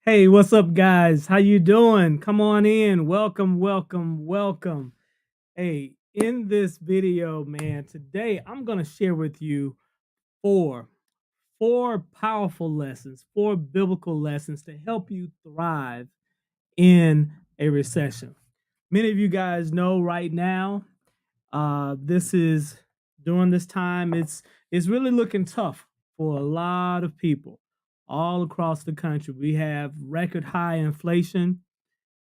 Hey, what's up, guys? How you doing? Come on in. Welcome, welcome, welcome. Hey, in this video, man, today I'm gonna share with you four four powerful lessons, four biblical lessons to help you thrive in a recession. Many of you guys know right now, this is during this time, it's really looking tough for a lot of people all across the country. We have record high inflation,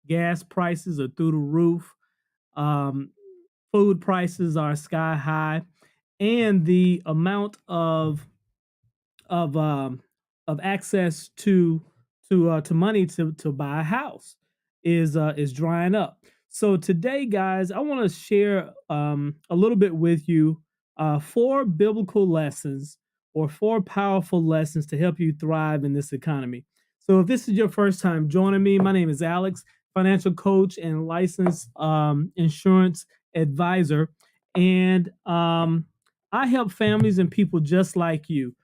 gas prices are through the roof, um, food prices are sky high, and the amount of um, of access to money to buy a house is drying up. So today, guys, I want to share a little bit with you four biblical lessons or four powerful lessons to help you thrive in this economy. So if this is your first time joining me, my name is Alex, financial coach and licensed insurance advisor, and I help families and people just like you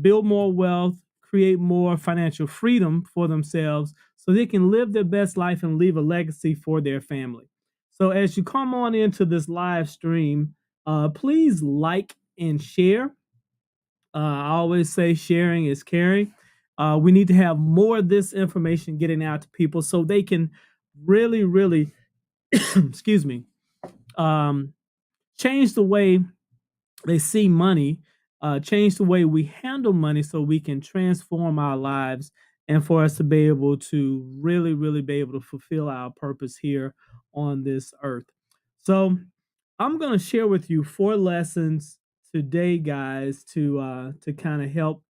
build more wealth, create more financial freedom for themselves so they can live their best life and leave a legacy for their family. So, as you come on into this live stream, please like and share. I always say sharing is caring. We need to have more of this information getting out to people so they can really, excuse me, um, change the way they see money, change the way we handle money so we can transform our lives and for us to be able to really be able to fulfill our purpose here on this earth. So I'm going to share with you four lessons today, guys, to kind of help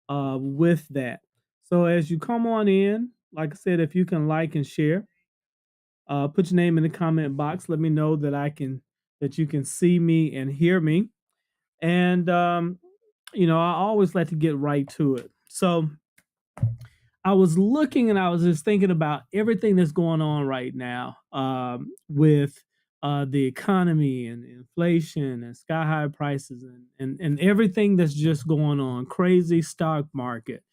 with that. So as you come on in, like I said, if you can like and share, put your name in the comment box. Let me know that you can see me and hear me. And I always like to get right to it. So I was looking and I was just thinking about everything that's going on right now with the economy and inflation and sky high prices and everything that's just going on. Crazy stock market,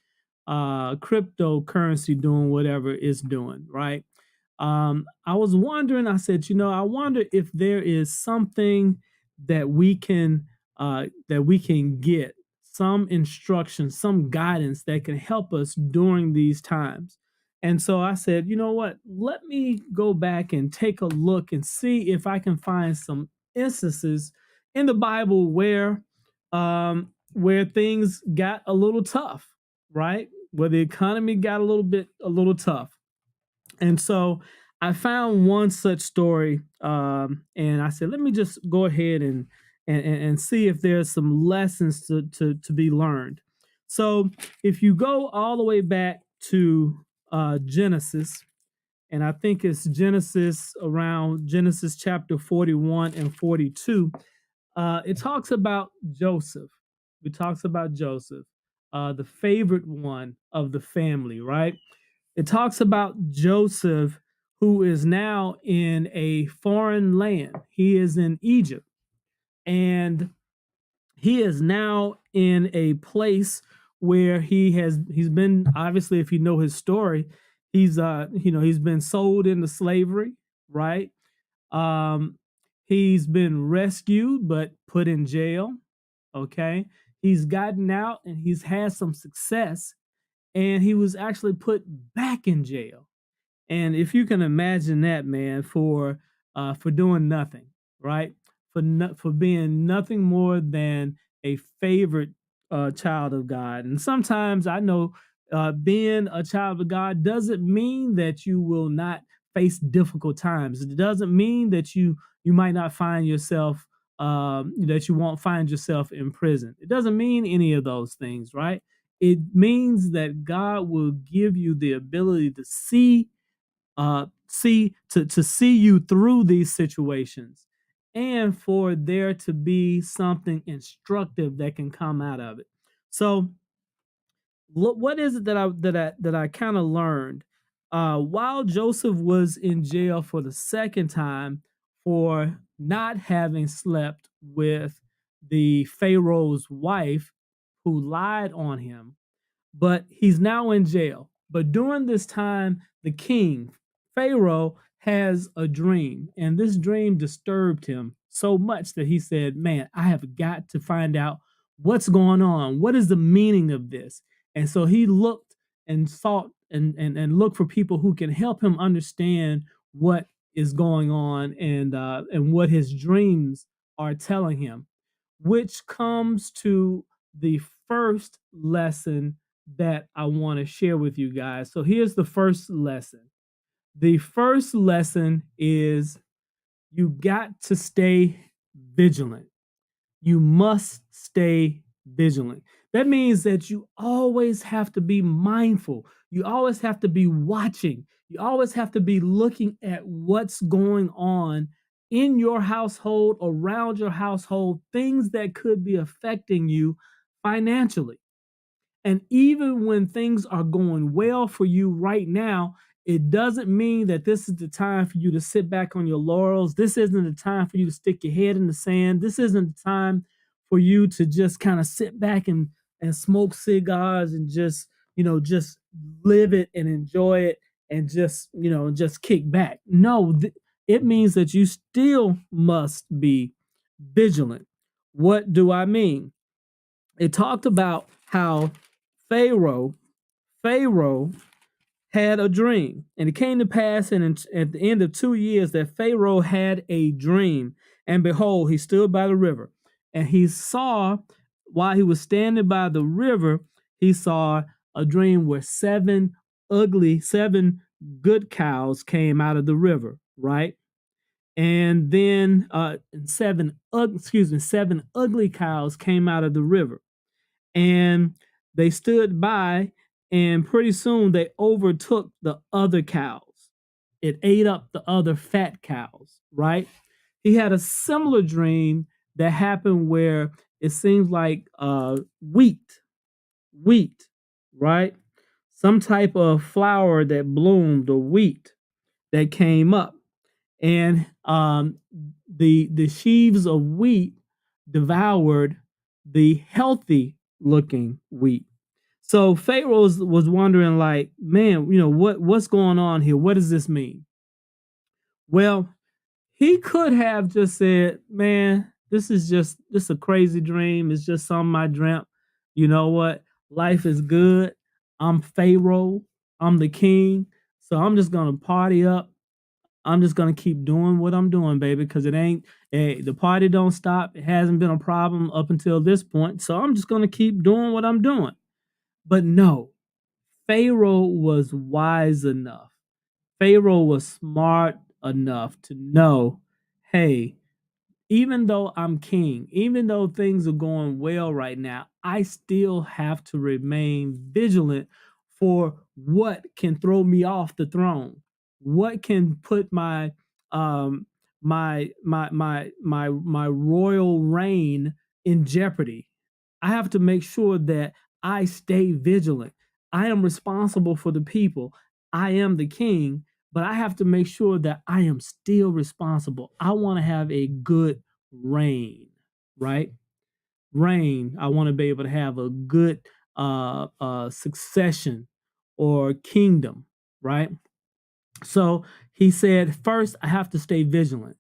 cryptocurrency doing whatever it's doing, right? I was wondering, I said, I wonder if there is something that we can get some instruction, some guidance that can help us during these times. And so I said, you know what? Let me go back and take a look and see if I can find some instances in the Bible where things got a little tough, right? Where the economy got a little tough. And so I found one such story, and I said, let me just go ahead and see if there's some lessons to be learned. So if you go all the way back to Genesis, and I think it's Genesis around Genesis chapter 41 and 42, it talks about Joseph. It talks about Joseph, the favorite one of the family, right? It talks about Joseph, who is now in a foreign land. He is in Egypt, and he is now in a place where he's been, obviously, if you know his story, he's been sold into slavery, right? Um, he's been rescued but put in jail. Okay, he's gotten out and he's had some success, and he was actually put back in jail. And if you can imagine that, man, for doing nothing, right? For being nothing more than a favorite child of God. And sometimes I know being a child of God doesn't mean that you will not face difficult times. It doesn't mean that you might not find yourself that you won't find yourself in prison. It doesn't mean any of those things, right? It means that God will give you the ability to see you through these situations, and for there to be something instructive that can come out of it. So what is it that I kind of learned while Joseph was in jail for the second time for not having slept with the Pharaoh's wife who lied on him, but he's now in jail. But during this time, the king, Pharaoh, has a dream, and this dream disturbed him so much that he said, man, I have got to find out what's going on. What is the meaning of this? And so he looked and sought and looked for people who can help him understand what is going on and what his dreams are telling him, which comes to the first lesson that I want to share with you guys. So here's the first lesson. The first lesson is you got to stay vigilant. You must stay vigilant. That means that you always have to be mindful. You always have to be watching. You always have to be looking at what's going on in your household, around your household, things that could be affecting you financially. And even when things are going well for you right now, it doesn't mean that this is the time for you to sit back on your laurels. This isn't the time for you to stick your head in the sand. This isn't the time for you to just kind of sit back and smoke cigars and just live it and enjoy it and just kick back. No, it means that you still must be vigilant. What do I mean? It talked about how Pharaoh Pharaoh had a dream, and it came to pass at the end of 2 years that Pharaoh had a dream, and behold, he stood by the river, and he saw while he was standing by the river, he saw a dream where seven good cows came out of the river, right? And then seven ugly cows came out of the river, and they stood by, and pretty soon they overtook the other cows. It ate up the other fat cows, right? He had a similar dream that happened where it seems like wheat, right? Some type of flower that bloomed, or wheat that came up, and the sheaves of wheat devoured the healthy looking wheat. So Pharaoh was wondering, like, man, what's going on here? What does this mean? Well, he could have just said, man, this is just a crazy dream. It's just something I dreamt. You know what? Life is good. I'm Pharaoh. I'm the king. So I'm just gonna party up. I'm just gonna keep doing what I'm doing, baby, because the party don't stop. It hasn't been a problem up until this point. So I'm just gonna keep doing what I'm doing. But no, Pharaoh was wise enough. Pharaoh was smart enough to know, hey, even though I'm king, even though things are going well right now, I still have to remain vigilant for what can throw me off the throne, what can put um my royal reign in jeopardy. I have to make sure that I stay vigilant. I am responsible for the people. I am the king, but I have to make sure that I am still responsible. I want to have a good reign, right? Reign. I want to be able to have a good succession or kingdom, right? So he said, first, I have to stay vigilant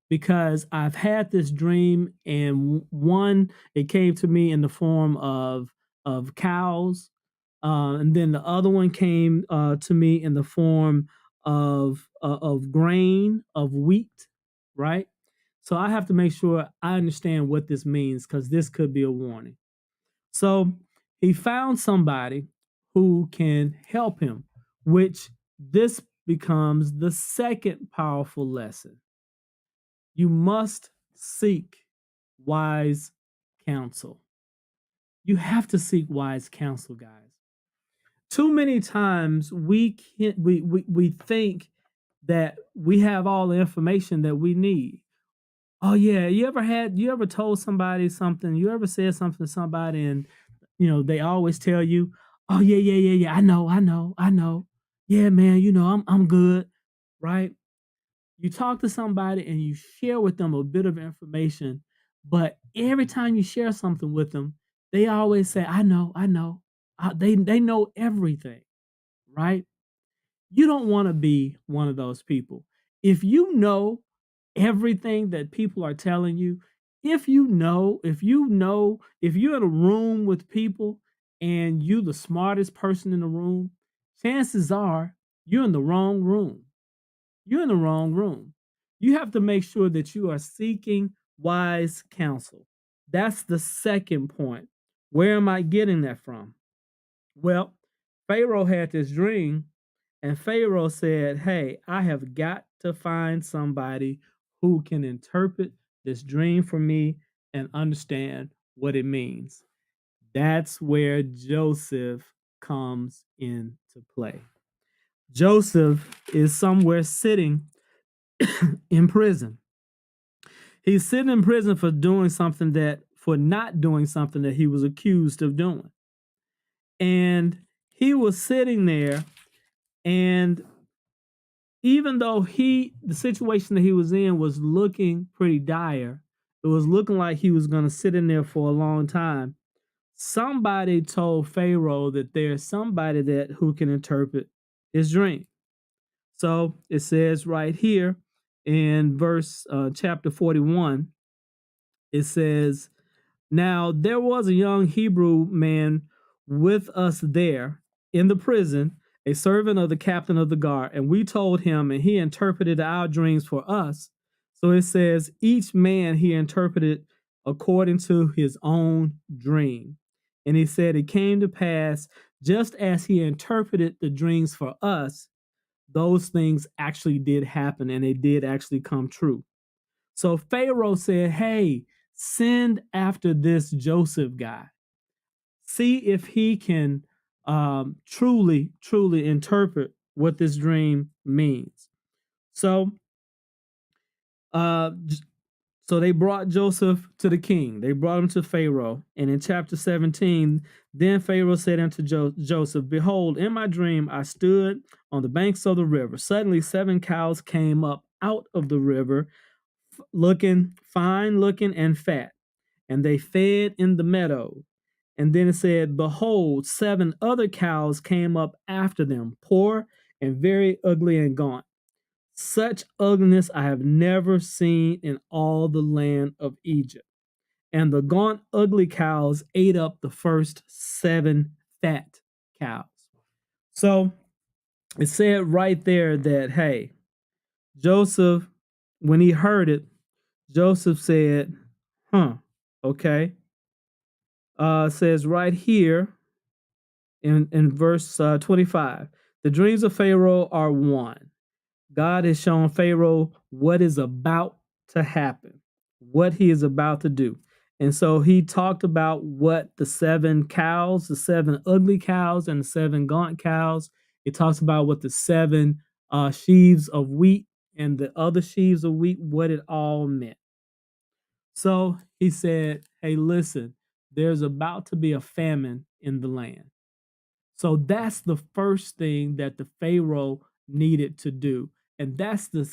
because I've had this dream, and one, it came to me in the form of cows, and then the other one came to me in the form of grain, of wheat, right? So I have to make sure I understand what this means because this could be a warning. So he found somebody who can help him, which this becomes the second powerful lesson. You must seek wise counsel. You have to seek wise counsel, guys. Too many times we think that we have all the information that we need. Oh yeah, you ever told somebody something, you ever said something to somebody, and they always tell you, "Oh yeah, yeah, yeah, yeah, I know. Yeah, man, I'm good." Right? You talk to somebody and you share with them a bit of information, but every time you share something with them, they always say, "I know. They know everything." right? You don't want to be one of those people. If you know everything that people are telling you, if you're in a room with people and you the smartest person in the room, chances are you're in the wrong room. You're in the wrong room. You have to make sure that you are seeking wise counsel. That's the second point. Where am I getting that from? Well, Pharaoh had this dream, and Pharaoh said, "Hey, I have got to find somebody who can interpret this dream for me and understand what it means." That's where Joseph comes into play. Joseph is somewhere sitting in prison. He's sitting in prison for not doing something that he was accused of doing. And he was sitting there, and even though the situation that he was in was looking pretty dire, it was looking like he was going to sit in there for a long time. Somebody told Pharaoh that there's somebody that who can interpret his dream. So it says right here in chapter 41, it says, "Now there was a young Hebrew man with us there in the prison, a servant of the captain of the guard, and we told him, and he interpreted our dreams for us." So it says, each man he interpreted according to his own dream. And he said, "It came to pass, just as he interpreted the dreams for us, those things actually did happen and they did actually come true." So Pharaoh said, "Hey, send after this Joseph guy. See if he can truly interpret what this dream means." So, uh, so they brought Joseph to the king. They brought him to Pharaoh. And in chapter 17, then Pharaoh said unto Joseph, "Behold, in my dream I stood on the banks of the river. Suddenly 7 cows came up out of the river, fine looking and fat, and they fed in the meadow." And then it said, "Behold, 7 other cows came up after them, poor and very ugly and gaunt. Such ugliness I have never seen in all the land of Egypt. And the gaunt, ugly cows ate up the first 7 fat cows." So it said right there that, hey, Joseph, when he heard it, Joseph said, okay. Says right here in verse 25, "The dreams of Pharaoh are one." God has shown Pharaoh what is about to happen, what he is about to do. And so he talked about what the 7 cows, the 7 ugly cows, and the 7 gaunt cows. It talks about what the 7 sheaves of wheat and the other sheaves of wheat, what it all meant. So he said, "Hey, listen, there's about to be a famine in the land." So that's the first thing that the Pharaoh needed to do. And that's the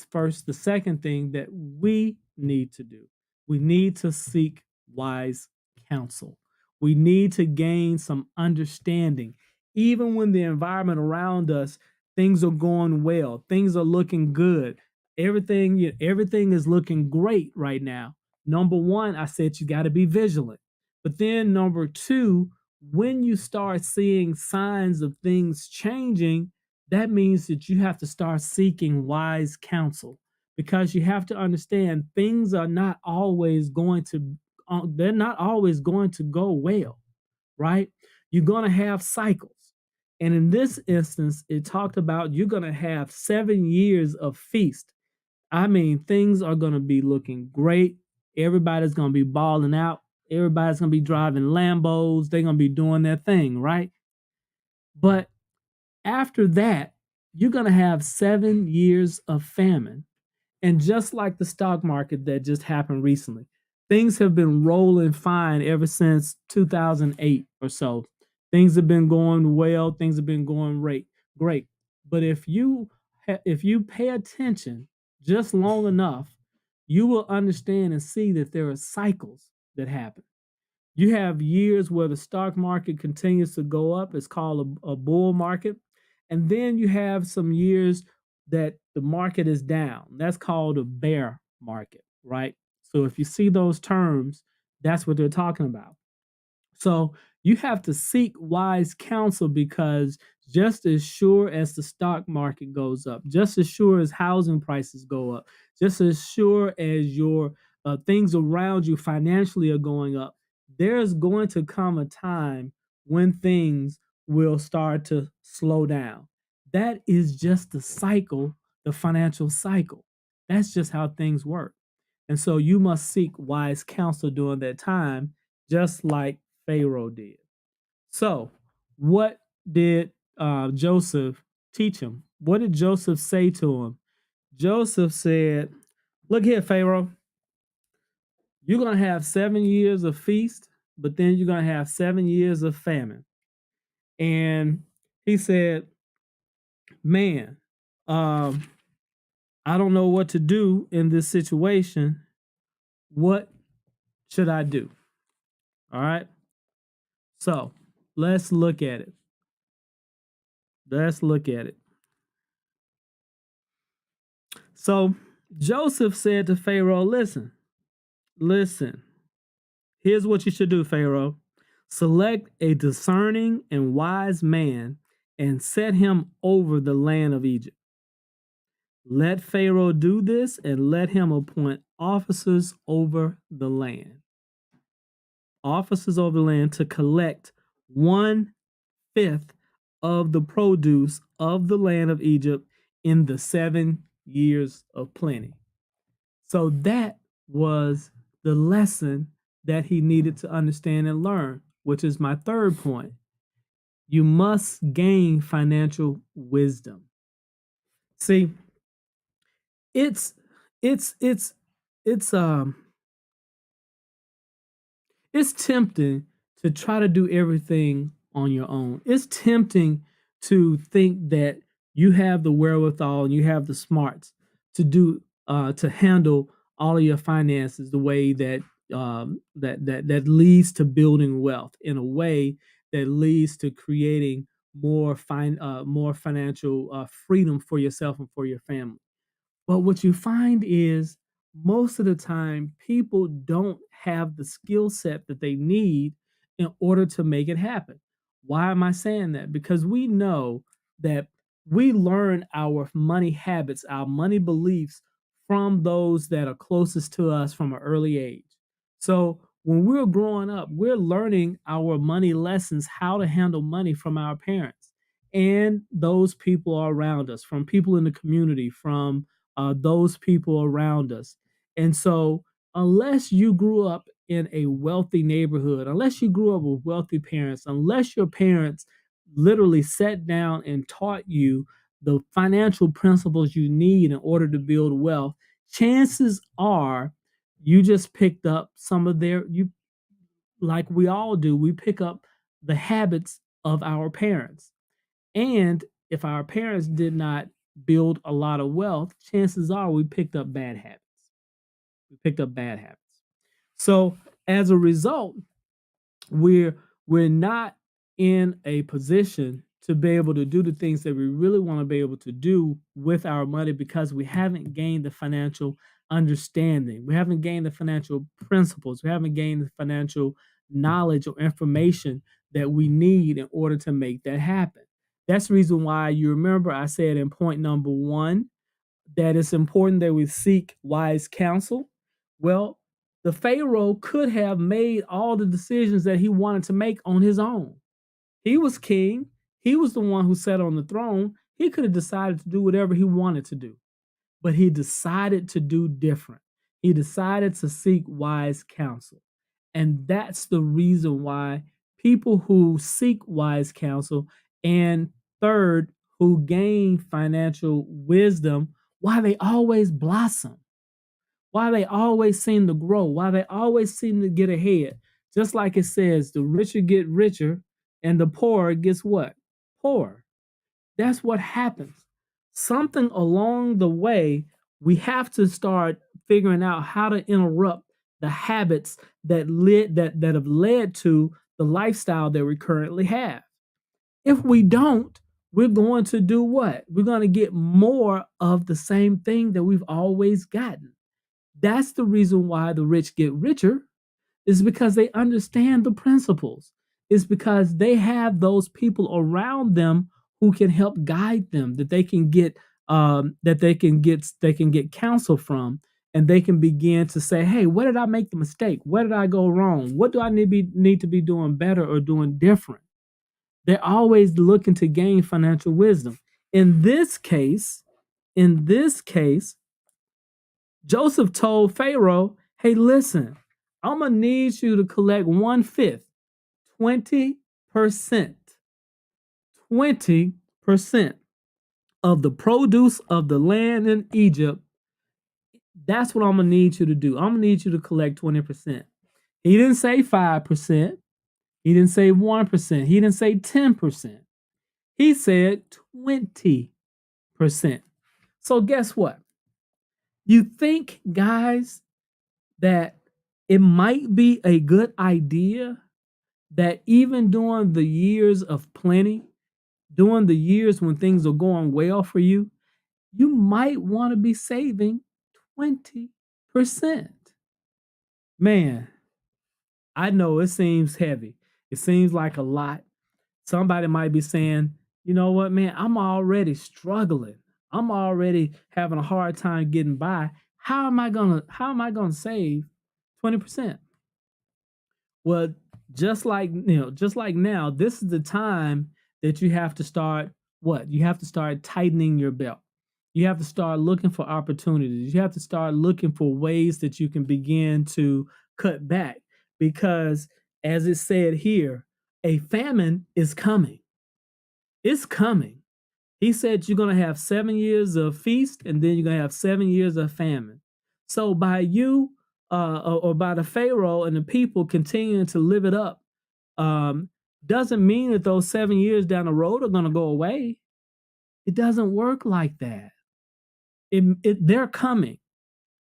second thing that we need to do. We need to seek wise counsel. We need to gain some understanding. Even when the environment around us, things are going well, things are looking good. Everything is looking great right now. Number one, I said you got to be vigilant. But then number two, when you start seeing signs of things changing, that means that you have to start seeking wise counsel, because you have to understand things are not always going to they're not always going to go well, right? You're going to have cycles. And in this instance, it talked about you're going to have 7 years of feast. I mean, things are going to be looking great. Everybody's going to be balling out. Everybody's going to be driving Lambos. They're going to be doing their thing, right? But after that, you're going to have 7 years of famine. And just like the stock market that just happened recently, things have been rolling fine ever since 2008 or so. Things have been going well. Things have been going great. But if you pay attention just long enough, you will understand and see that there are cycles that happen. You have years where the stock market continues to go up. It's called a bull market. And then you have some years that the market is down. That's called a bear market, right? So if you see those terms, that's what they're talking about. So you have to seek wise counsel, because just as sure as the stock market goes up, just as sure as housing prices go up, just as sure as your things around you financially are going up, there's going to come a time when things will start to slow down. That is just the cycle, the financial cycle. That's just how things work. And so you must seek wise counsel during that time, just like Pharaoh did. So, what did Joseph teach him? What did Joseph say to him? Joseph said, "Look here, Pharaoh, you're going to have 7 years of feast, but then you're going to have 7 years of famine." And he said, "Man, um, I don't know what to do in this situation. What should I do?" All right. So let's look at it. Let's look at it. So Joseph said to Pharaoh, listen, here's what you should do, Pharaoh. Select a discerning and wise man and set him over the land of Egypt. Let Pharaoh do this and let him appoint officers over the land. Officers over the land to collect 1/5 of the produce of the land of Egypt in the 7 years of plenty. So that was the lesson that he needed to understand and learn, which is my third point. You must gain financial wisdom. See, it's it's it's it's um it's tempting to try to do everything on your own. It's tempting to think that you have the wherewithal and you have the smarts to handle all of your finances the way that leads to building wealth in a way that leads to creating more financial freedom for yourself and for your family. But what you find is most of the time, people don't have the skill set that they need in order to make it happen. Why am I saying that? Because we know that we learn our money habits, our money beliefs from those that are closest to us from an early age. So when we're growing up, we're learning our money lessons, how to handle money from our parents and those people around us, from people in the community, from those people around us. And so, unless you grew up in a wealthy neighborhood, unless you grew up with wealthy parents, unless your parents literally sat down and taught you the financial principles you need in order to build wealth, chances are you just picked up some of you, like we all do, we pick up the habits of our parents. And if our parents did not build a lot of wealth, chances are we picked up bad habits. We picked up bad habits. So as a result, we're we're not in a position to be able to do the things that we really want to be able to do with our money, because we haven't gained the financial understanding. We haven't gained the financial principles. We haven't gained the financial knowledge or information that we need in order to make that happen. That's the reason why, you remember I said in point number one that it's important that we seek wise counsel. Well, the Pharaoh could have made all the decisions that he wanted to make on his own. He was king. He was the one who sat on the throne. He could have decided to do whatever he wanted to do, but he decided to do different. He decided to seek wise counsel. And that's the reason why people who seek wise counsel, and third, who gain financial wisdom, why they always blossom, why they always seem to grow, why they always seem to get ahead. Just like it says, the richer get richer and the poorer gets what? Poorer. That's what happens. Something along the way, we have to start figuring out how to interrupt the habits that have led to the lifestyle that we currently have. If we don't, we're going to do what? We're going to get more of the same thing that we've always gotten. That's the reason why the rich get richer, is because they understand the principles. It's because they have those people around them who can help guide them, that they can get counsel from, and they can begin to say, "Hey, where did I make the mistake? Where did I go wrong? What do I need to be doing better or doing different?" They're always looking to gain financial wisdom. In this case, in this case, Joseph told Pharaoh, "Hey, listen, I'm gonna need you to collect 1/5, 20%, 20% of the produce of the land in Egypt. That's what I'm gonna need you to do. I'm gonna need you to collect 20%." He didn't say 5%. He didn't say 1%. He didn't say 10%. He said 20%. So guess what? You think, guys, that it might be a good idea that even during the years of plenty, during the years when things are going well for you, you might want to be saving 20%. Man, I know it seems heavy. It seems like a lot. Somebody might be saying, you know what, man, I'm already struggling. I'm already having a hard time getting by. How am I gonna save 20%? Well, just like now, this is the time that you have to start what? You have to start tightening your belt. You have to start looking for opportunities. You have to start looking for ways that you can begin to cut back, because as it said here, a famine is coming. It's coming. He said you're going to have 7 years of feast, and then you're going to have 7 years of famine. So by you or by the Pharaoh and the people continuing to live it up, um, doesn't mean that those 7 years down the road are going to go away. It doesn't work like that. They're coming.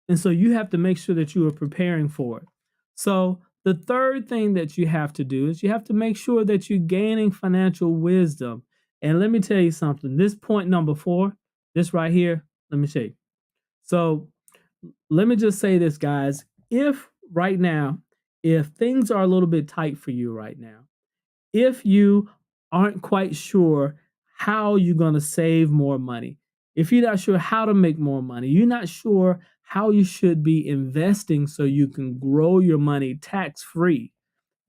And so you have to make sure that you are preparing for it. So the third thing that you have to do is you have to make sure that you're gaining financial wisdom. And let me tell you something. This point number 4, this right here, let me show you. So let me just say this, guys. If right now, if things are a little bit tight for you right now, if you aren't quite sure how you're going to save more money, if you're not sure how to make more money, you're not sure how you should be investing so you can grow your money tax free,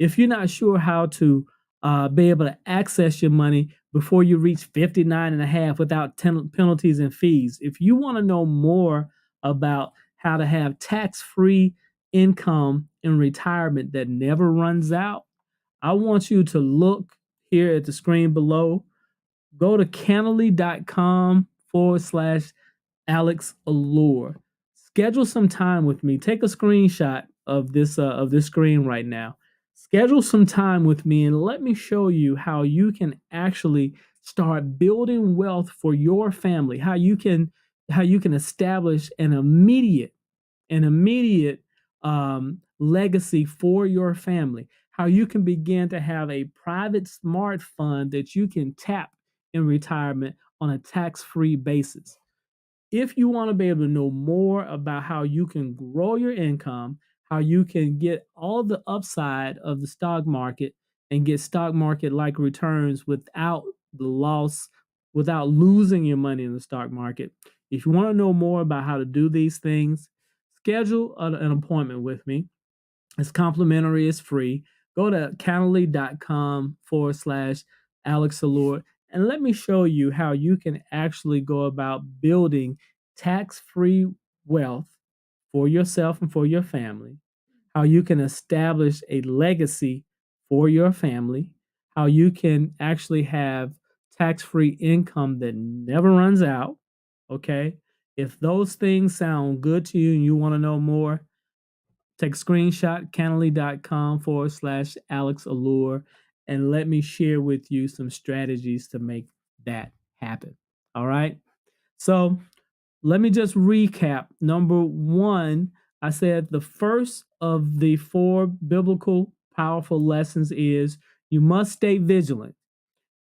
if you're not sure how to be able to access your money before you reach 59 and a half without penalties and fees, if you want to know more about how to have tax free income in retirement that never runs out, I want you to look here at the screen below. Go to Cannaly.com/Alex Allure. Schedule some time with me. Take a screenshot of this screen right now. Schedule some time with me and let me show you how you can actually start building wealth for your family. How you can establish an immediate legacy for your family. How you can begin to have a private smart fund that you can tap in retirement on a tax-free basis. If you want to be able to know more about how you can grow your income, how you can get all the upside of the stock market and get stock market like returns without the loss, without losing your money in the stock market. If you want to know more about how to do these things, schedule an appointment with me. It's complimentary, it's free. Go to Cannaly.com/Alex Allure and let me show you how you can actually go about building tax free wealth for yourself and for your family, how you can establish a legacy for your family, how you can actually have tax free income that never runs out. Okay. If those things sound good to you and you want to know more, take a screenshot, Cannaly.com/Alex Allure, and let me share with you some strategies to make that happen. All right. So let me just recap. Number 1, I said the first of the 4 biblical powerful lessons is you must stay vigilant.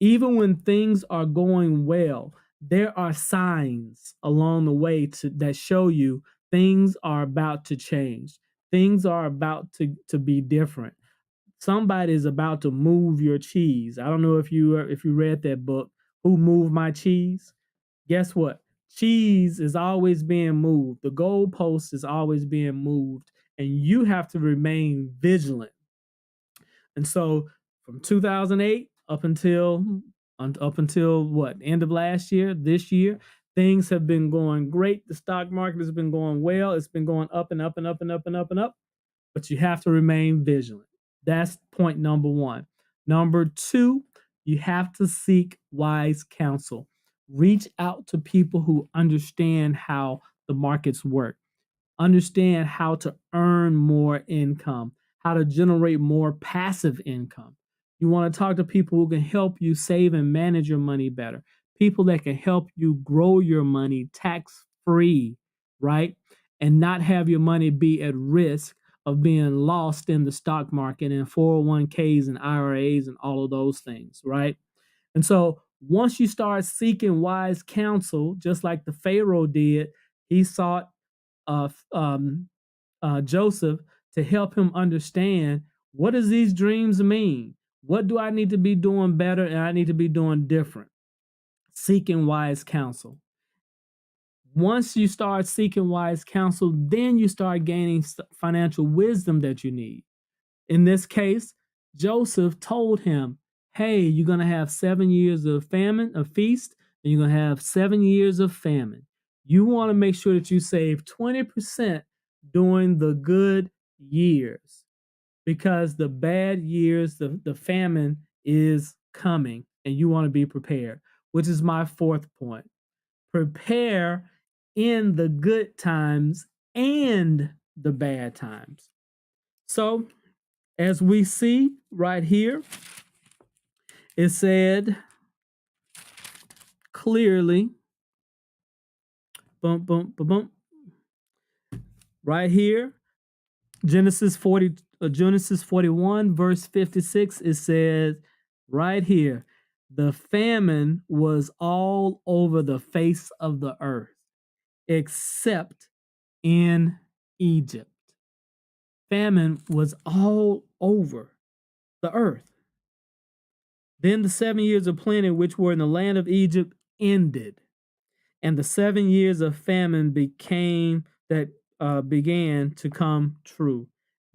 Even when things are going well, there are signs along the way that show you things are about to change. Things are about to be different. Somebody is about to move your cheese. I don't know if you read that book, Who Moved My Cheese? Guess what? Cheese is always being moved. The goalpost is always being moved, and you have to remain vigilant. And so, from 2008 up until what, end of last year, this year, things have been going great. The stock market has been going well. It's been going up and up and up and up and up and up. But you have to remain vigilant. That's point number one. Number two, you have to seek wise counsel. Reach out to people who understand how the markets work, understand how to earn more income, how to generate more passive income. You want to talk to people who can help you save and manage your money better, people that can help you grow your money tax free, right? And not have your money be at risk of being lost in the stock market and 401ks and IRAs and all of those things, right? And so once you start seeking wise counsel, just like the Pharaoh did, he sought Joseph to help him understand, what does these dreams mean? What do I need to be doing better and I need to be doing different? Seeking wise counsel. Once you start seeking wise counsel, then you start gaining financial wisdom that you need. In this case, Joseph told him, hey, you're going to have 7 years of famine, of feast, and you're going to have 7 years of famine. You want to make sure that you save 20% during the good years, because the bad years, the famine is coming, and you want to be prepared, which is my fourth point. Prepare in the good times and the bad times. So, as we see right here, it said clearly, right here, Genesis 41, verse 56, it says right here, the famine was all over the face of the earth, except in Egypt. Famine was all over the earth. Then the 7 years of plenty which were in the land of Egypt ended, and the 7 years of famine began to come true,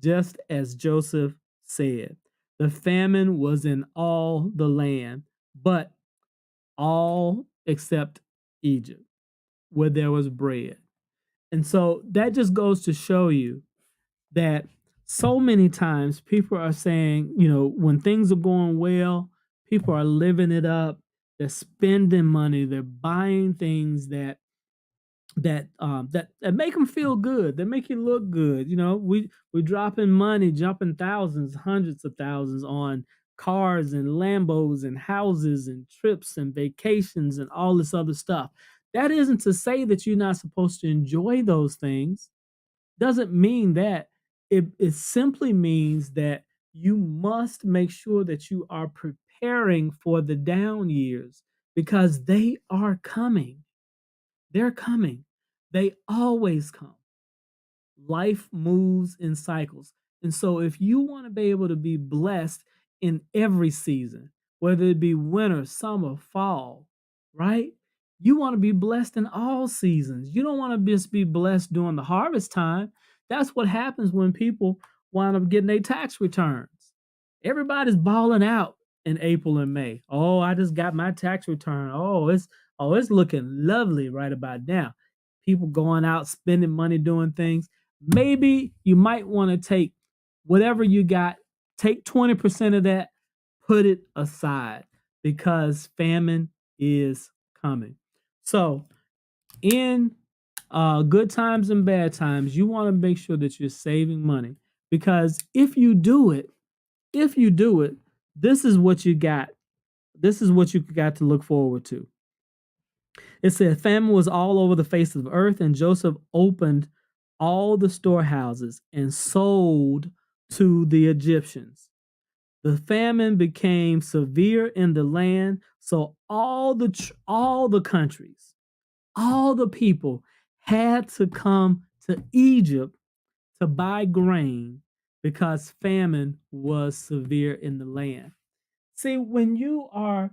just as Joseph said. The famine was in all the land, but all except Egypt, where there was bread. And so that just goes to show you that so many times people are saying, when things are going well, people are living it up. They're spending money. They're buying things that make them feel good. That make you look good. We dropping money, jumping thousands, hundreds of thousands on cars and Lambos and houses and trips and vacations and all this other stuff. That isn't to say that you're not supposed to enjoy those things. Doesn't mean that. It simply means that you must make sure that you are preparing for the down years, because they are coming. They're coming. They always come. Life moves in cycles. And so if you want to be able to be blessed in every season, whether it be winter, summer, fall, right? You want to be blessed in all seasons. You don't want to just be blessed during the harvest time. That's what happens when people wind up getting their tax returns. Everybody's balling out in April and May. Oh, I just got my tax return. Oh, it's looking lovely right about now. People going out spending money doing things. Maybe you might want to take whatever you got, take 20% of that, put it aside, because famine is coming. So, in good times and bad times, you want to make sure that you're saving money, because if you do it, this is what you got. This is what you got to look forward to. It said, famine was all over the face of the earth, and Joseph opened all the storehouses and sold to the Egyptians. The famine became severe in the land, so all the countries, all the people had to come to Egypt to buy grain because famine was severe in the land. See, when you are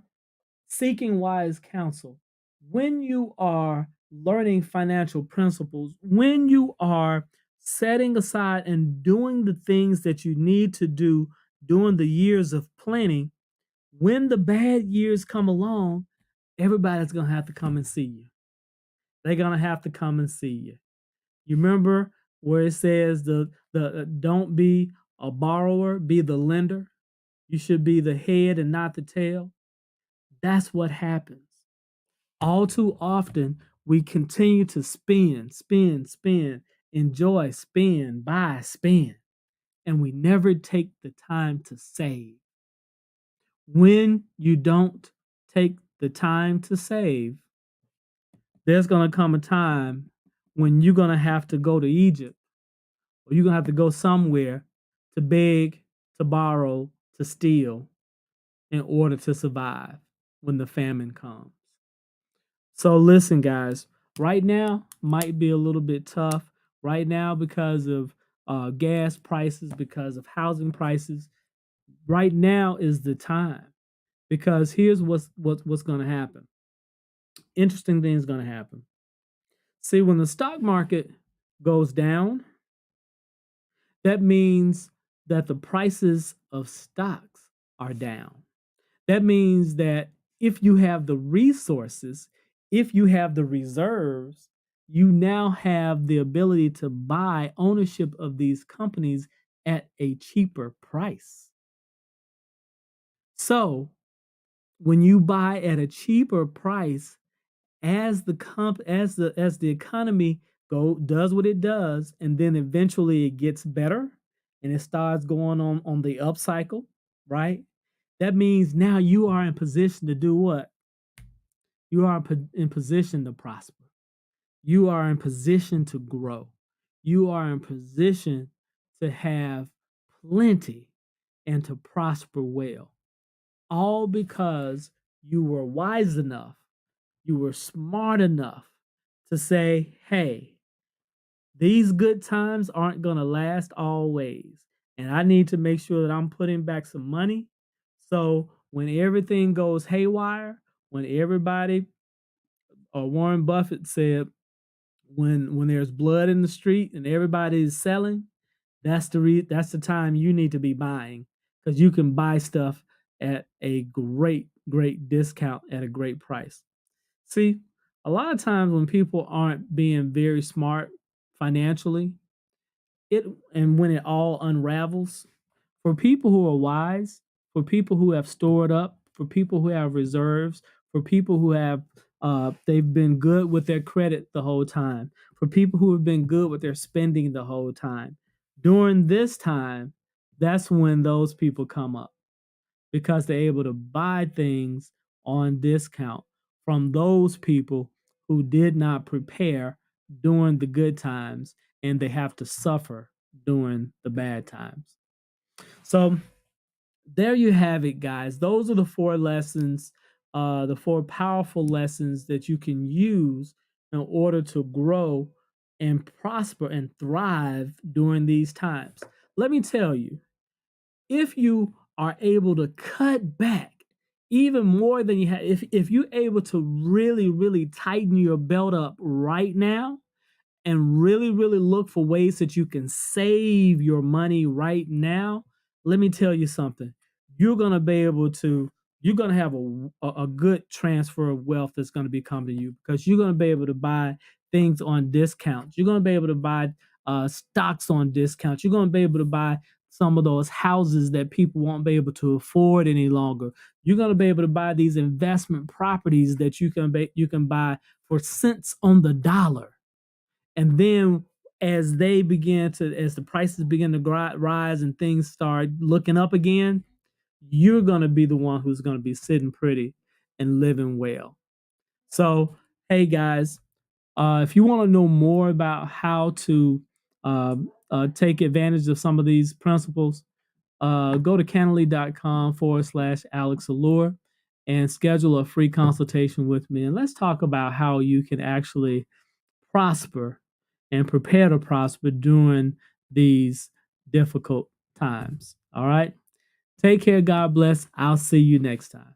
seeking wise counsel, when you are learning financial principles, when you are setting aside and doing the things that you need to do during the years of planning, when the bad years come along, everybody's going to have to come and see you. They're going to have to come and see you. You remember where it says the don't be a borrower, be the lender. You should be the head and not the tail. That's what happens. All too often, we continue to spend, enjoy, spend, buy, spend, and we never take the time to save. When you don't take the time to save, there's going to come a time when you're going to have to go to Egypt, or you're going to have to go somewhere to beg, to borrow, to steal in order to survive when the famine comes. So listen, guys, right now might be a little bit tough right now because of gas prices, because of housing prices. Right now is the time because here's what's going to happen. Interesting things going to happen. See, when the stock market goes down, that means that the prices of stocks are down. That means that if you have the resources, if you have the reserves, you now have the ability to buy ownership of these companies at a cheaper price. So, when you buy at a cheaper price, as the economy does what it does, and then eventually it gets better and it starts going on the upcycle, right? That means now you are in position to do what? You are in position to prosper. You are in position to grow. You are in position to have plenty and to prosper well. All because you were wise enough, you were smart enough to say, hey, these good times aren't going to last always. And I need to make sure that I'm putting back some money. So when everything goes haywire, when everybody, or Warren Buffett said, when there's blood in the street and everybody is selling, that's the time you need to be buying, because you can buy stuff at a great discount at a great price. See, a lot of times when people aren't being very smart financially, it and when it all unravels, for people who are wise, for people who have stored up, for people who have reserves, for people who have they've been good with their credit the whole time, for people who have been good with their spending the whole time. During this time, that's when those people come up because they're able to buy things on discount from those people who did not prepare during the good times, and they have to suffer during the bad times. So there you have it, guys. Those are the four lessons, the four powerful lessons that you can use in order to grow and prosper and thrive during these times. Let me tell you, if you are able to cut back even more than you have, if you're able to really tighten your belt up right now, and really look for ways that you can save your money right now, let me tell you something. You're going to be able to, you're going to have a good transfer of wealth that's going to be coming to you, because you're going to be able to buy things on discounts. You're going to be able to buy stocks on discounts. You're going to be able to buy some of those houses that people won't be able to afford any longer. You're going to be able to buy these investment properties that you can buy for cents on the dollar. And then as the prices begin to rise and things start looking up again, you're going to be the one who's going to be sitting pretty and living well. So, hey guys, if you want to know more about how to take advantage of some of these principles, go to Canley.com/Alex Allure and schedule a free consultation with me. And let's talk about how you can actually prosper and prepare to prosper during these difficult times. All right. Take care. God bless. I'll see you next time.